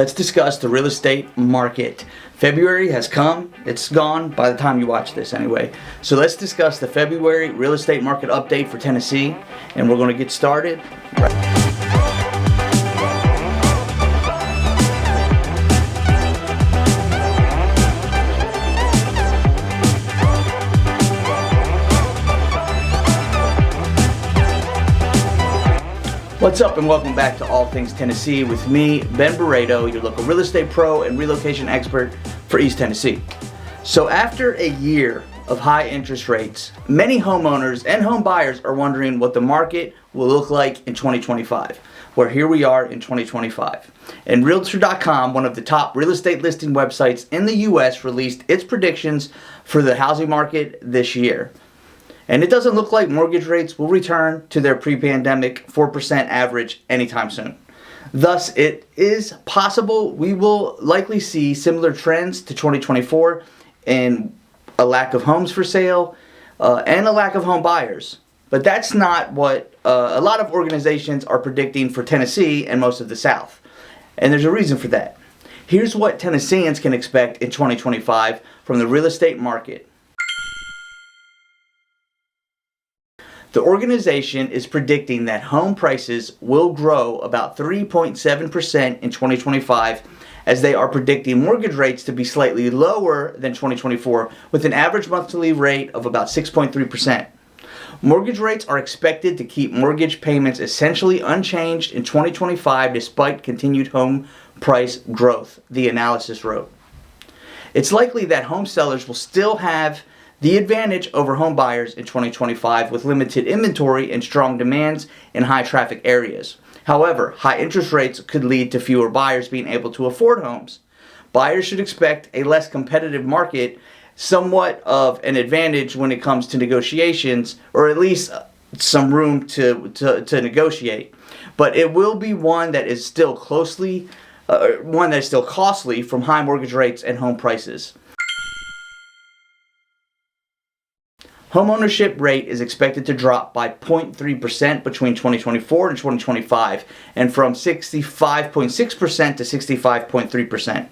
Let's discuss the real estate market. February has come. It's gone by the time you watch this anyway. So let's discuss the February real estate market update for Tennessee, and we're going to get started. What's up and welcome back to All Things Tennessee with me, Ben Barredo, your local real estate pro and relocation expert for East Tennessee. So after a year of high interest rates, many homeowners and home buyers are wondering what the market will look like in 2025, where here we are in 2025. And Realtor.com, one of the top real estate listing websites in the U.S., released its predictions for the housing market this year. And it doesn't look like mortgage rates will return to their pre-pandemic 4% average anytime soon. Thus, it is possible we will likely see similar trends to 2024 in a lack of homes for sale and a lack of home buyers. But that's not what a lot of organizations are predicting for Tennessee and most of the South. And there's a reason for that. Here's what Tennesseans can expect in 2025 from the real estate market. The organization is predicting that home prices will grow about 3.7% in 2025, as they are predicting mortgage rates to be slightly lower than 2024, with an average monthly rate of about 6.3%. Mortgage rates are expected to keep mortgage payments essentially unchanged in 2025 despite continued home price growth, the analysis wrote. It's likely that home sellers will still have the advantage over home buyers in 2025 with limited inventory and strong demands in high traffic areas. However, high interest rates could lead to fewer buyers being able to afford homes. Buyers should expect a less competitive market, somewhat of an advantage when it comes to negotiations, or at least some room to negotiate. But it will be one that is still costly from high mortgage rates and home prices. Homeownership rate is expected to drop by 0.3% between 2024 and 2025, and from 65.6% to 65.3%.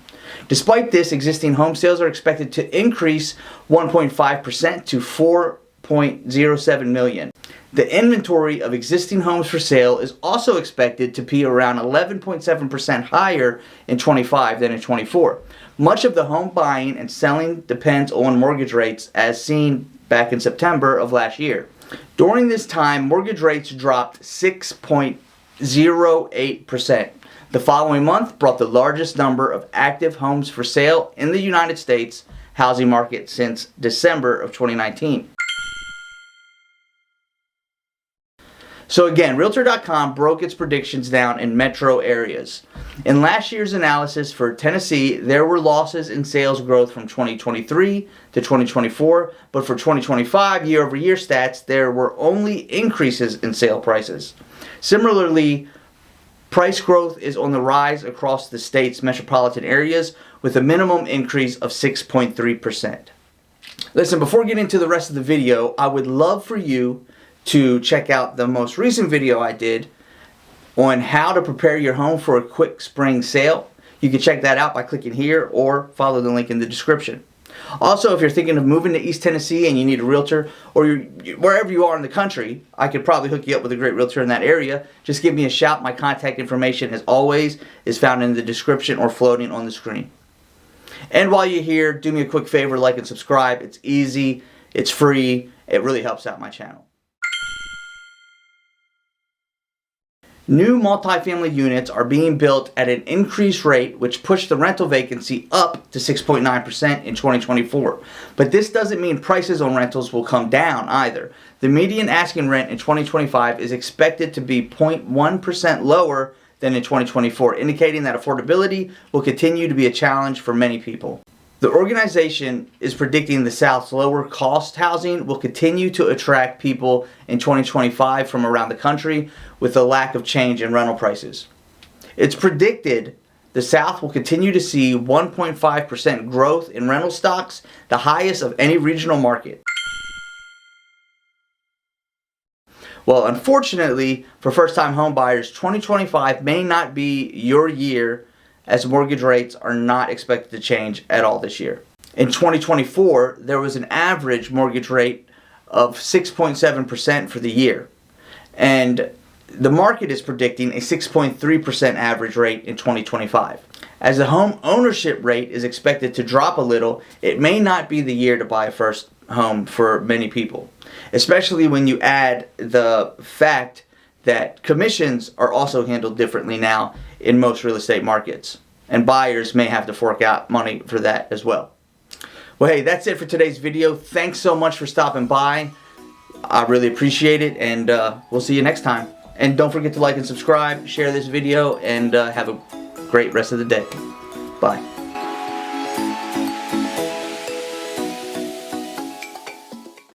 Despite this, existing home sales are expected to increase 1.5% to 4.07 million. The inventory of existing homes for sale is also expected to be around 11.7% higher in 25 than in 24. Much of the home buying and selling depends on mortgage rates, as seen back in September of last year. During this time, mortgage rates dropped 6.08%. The following month brought the largest number of active homes for sale in the United States housing market since December of 2019. So again, Realtor.com broke its predictions down in metro areas. In last year's analysis for Tennessee, there were losses in sales growth from 2023 to 2024, but for 2025 year-over-year stats, there were only increases in sale prices. Similarly, price growth is on the rise across the state's metropolitan areas, with a minimum increase of 6.3%. Listen, before getting into the rest of the video, I would love for you to check out the most recent video I did on how to prepare your home for a quick spring sale. You can check that out by clicking here or follow the link in the description. Also, if you're thinking of moving to East Tennessee and you need a realtor, or wherever you are in the country, I could probably hook you up with a great realtor in that area. Just give me a shout. My contact information, as always, is found in the description or floating on the screen. And while you're here, do me a quick favor, like and subscribe. It's easy, it's free, it really helps out my channel. New multifamily units are being built at an increased rate, which pushed the rental vacancy up to 6.9% in 2024. But this doesn't mean prices on rentals will come down either. The median asking rent in 2025 is expected to be 0.1% lower than in 2024, indicating that affordability will continue to be a challenge for many people. The organization is predicting the South's lower cost housing will continue to attract people in 2025 from around the country with a lack of change in rental prices. It's predicted the South will continue to see 1.5% growth in rental stocks, the highest of any regional market. Well, unfortunately, for first-time home buyers, 2025 may not be your year as mortgage rates are not expected to change at all this year. In 2024, there was an average mortgage rate of 6.7% for the year, and the market is predicting a 6.3% average rate in 2025. As the home ownership rate is expected to drop a little, it may not be the year to buy a first home for many people, especially when you add the fact that commissions are also handled differently now in most real estate markets, and buyers may have to fork out money for that as well. Well, hey, that's it for today's video. Thanks so much for stopping by. I really appreciate it, and we'll see you next time. And don't forget to like and subscribe, share this video, and have a great rest of the day. Bye.